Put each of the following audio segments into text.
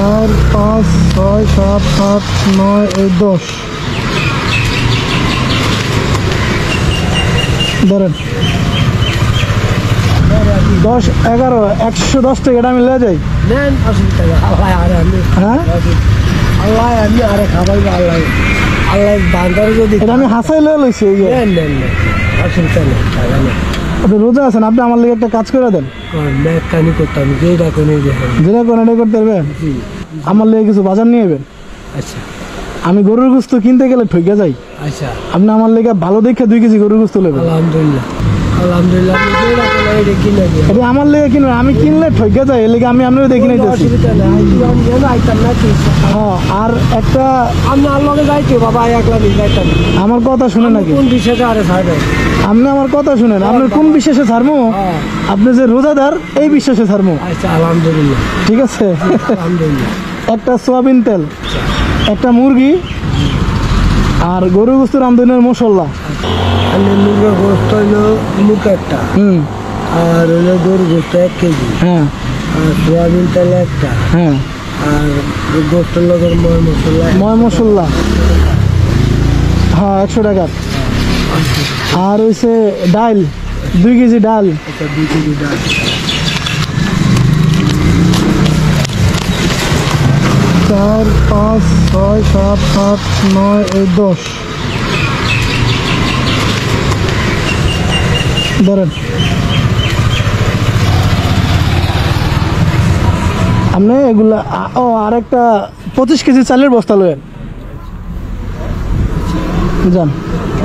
4 5 6 7 8 9 10 ধরেন 10 11 110 টাকা এটা আমি লিয়ে যাই নেন 80 টাকা আল্লাহ আর আমি হ্যাঁ আল্লাহ আমি আরে খাবাই আল্লাহ আল্লাহ বান্দার যদি এটা আমি হাসাই লয়ে লইছি এই যে নেন নেন 80 টাকা নেন আপনি রোজা আছেন আপনি আমার লাগে একটা কাজ করে দেন মেকানি করতাম যেটা কোনে দেখেন যেটা কোন এটা করতে পারবেন আমার লাগে কিছু বাজার নিয়ে যাবেন আচ্ছা আমি গরুর গোশত কিনতে গেলে ঠকে যাই আচ্ছা আপনি আমার লেগে ভালো দেখে 2 কেজি গরুর গোশত নেবেন আলহামদুলিল্লাহ আলহামদুলিল্লাহ আপনি যেটা কোনে এটা কিনে দিন এটা আমার লেগে কিনবেন আমি কিনলে ঠকে যাই এর লেগে আমি আপনাকে দেখে নিতেছি অসুবিধা নেই আমি আইতাম না কি হ্যাঁ আর একটা আমি আর লগে যাইতো বাবা একলা দিন যাইতাম আমার কথা শুনে নাকি কোন বিশেষে আরে ছাড়বে আপনি আমার কথা শুনেন আপনার কোন বিশ্বাসে ছাড়মু হ্যাঁ আপনি যে রোজাদার এই বিশ্বাসে ছাড়মু আচ্ছা আলহামদুলিল্লাহ ঠিক আছে আলহামদুলিল্লাহ একটা সোয়াবিন তেল একটা মুরগি আর গরু গোস্তের আমদানির মশলা আমি মুরগির গোস্ত হইলো মুখ একটা আর হইলো গরুর গোস্ত 1 কেজি হ্যাঁ আর সোয়াবিন তেল একটা হ্যাঁ আর গোস্তের লগের ময় মশলা হ্যাঁ 100 টাকা আর হইছে ডাল 2 কেজি ডাল একটা 2 কেজি ডাল 4 5 6 7 8 9 10 ধরেন আপনি এগুলা ও আরেকটা 25 কেজি চালের বস্তা লয়েন যান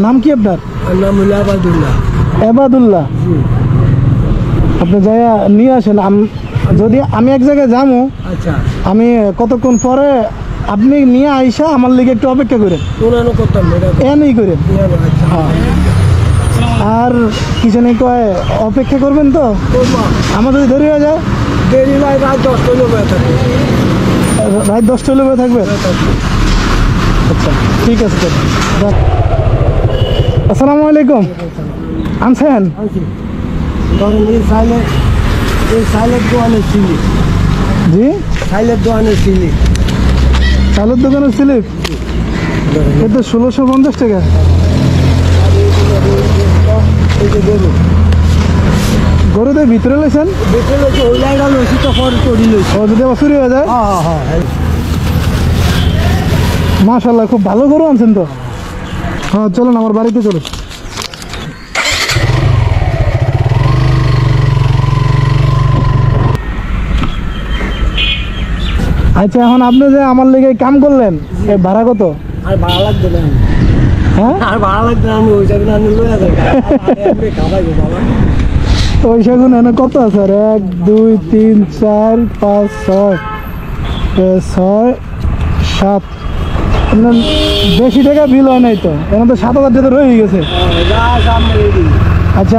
নাম কি আপনার নাম হইলো আবাদুল্লাহ এবাদুল্লাহ আপনি যাইয়া নিয়ে আসেন যদি আমি এক জায়গায় যাবো আচ্ছা আমি কতক্ষণ পরে আপনি নিয়ে আইসা আমার লিগে একটু অপেক্ষা করেন কোনানো করতাম এটা এনেই করেন আচ্ছা হ্যাঁ আর কিছু নেই কয় অপেক্ষা করবেন তো আমার যদি দেরি হয়ে যায় দেরি ভাই রাত 10টা হইলো বয়ে থাকবে রাত 10টা হলে বয়ে থাকবেন আচ্ছা ঠিক আছে আসসালামু আলাইকুম আনছেন ধরেন এই সাইলের দোকানের সিলি জি সাইলের দোকানের সিলি চালের দোকানের স্লিপ এটা 1650 টাকা এই যে গরু গরুদের ভিতরে লইছেন দেখলে যে ওই লাইটা লইছি তো ফর করি লইছি ও যদি আবার চুরি হয়ে যায় হ্যাঁ মাশাআল্লাহ খুব ভালো গরু আনছেন তো হ্যাঁ চলুন আমার বাড়িতে চলুন আচ্ছা এখন আপনি যে আমার লেগে কাম করলেন এই ভাড়া কত আর ভাড়া লাগবে না হ্যাঁ আর ভাড়া লাগবে না আমি ওই যাবেন আমি লয়ে যাবে খাবাইবো বাবা পয়সা গুণ এনে কত আছে আর 1 2 3 4 5 6 6 7 আপনার বেশি টাকা বিল হয় নাই তো এর মধ্যে 7000 টাকা রয়ে গেছে যা সামনে রেডি আচ্ছা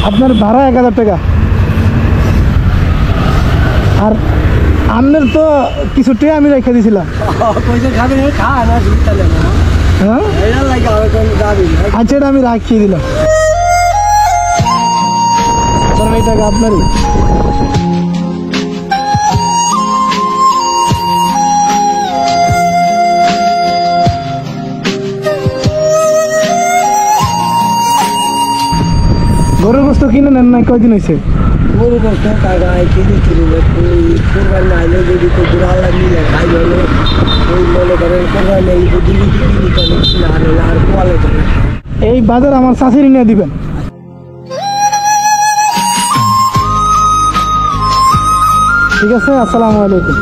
আপনার ভাড়া 1000 টাকা আর আপনার তো কিছু টাকা আমি রেখে দিয়েছিলাম পয়সা খাবে খা না চিন্তা নেই হ্যাঁ এটা লাগে আর কোন যাবি আচ্ছা এটা আমি রাখিয়ে দিলাম এই টাকা আপনারই গরুর গোস্ত কিনে নেন না কয়দিন হয়েছে গরু গোস্ত টাকা কিনে কিনে কোরবান না আইলে যদি তো দুরালা মিলে খাই হলো ওই মনে করেন কোরবান এই দিলি দিলি কিনে আর কোয়ালে করে এই বাজার আমার চাষিরি নিয়ে দিবেন ঠিক আছে আসসালামু আলাইকুম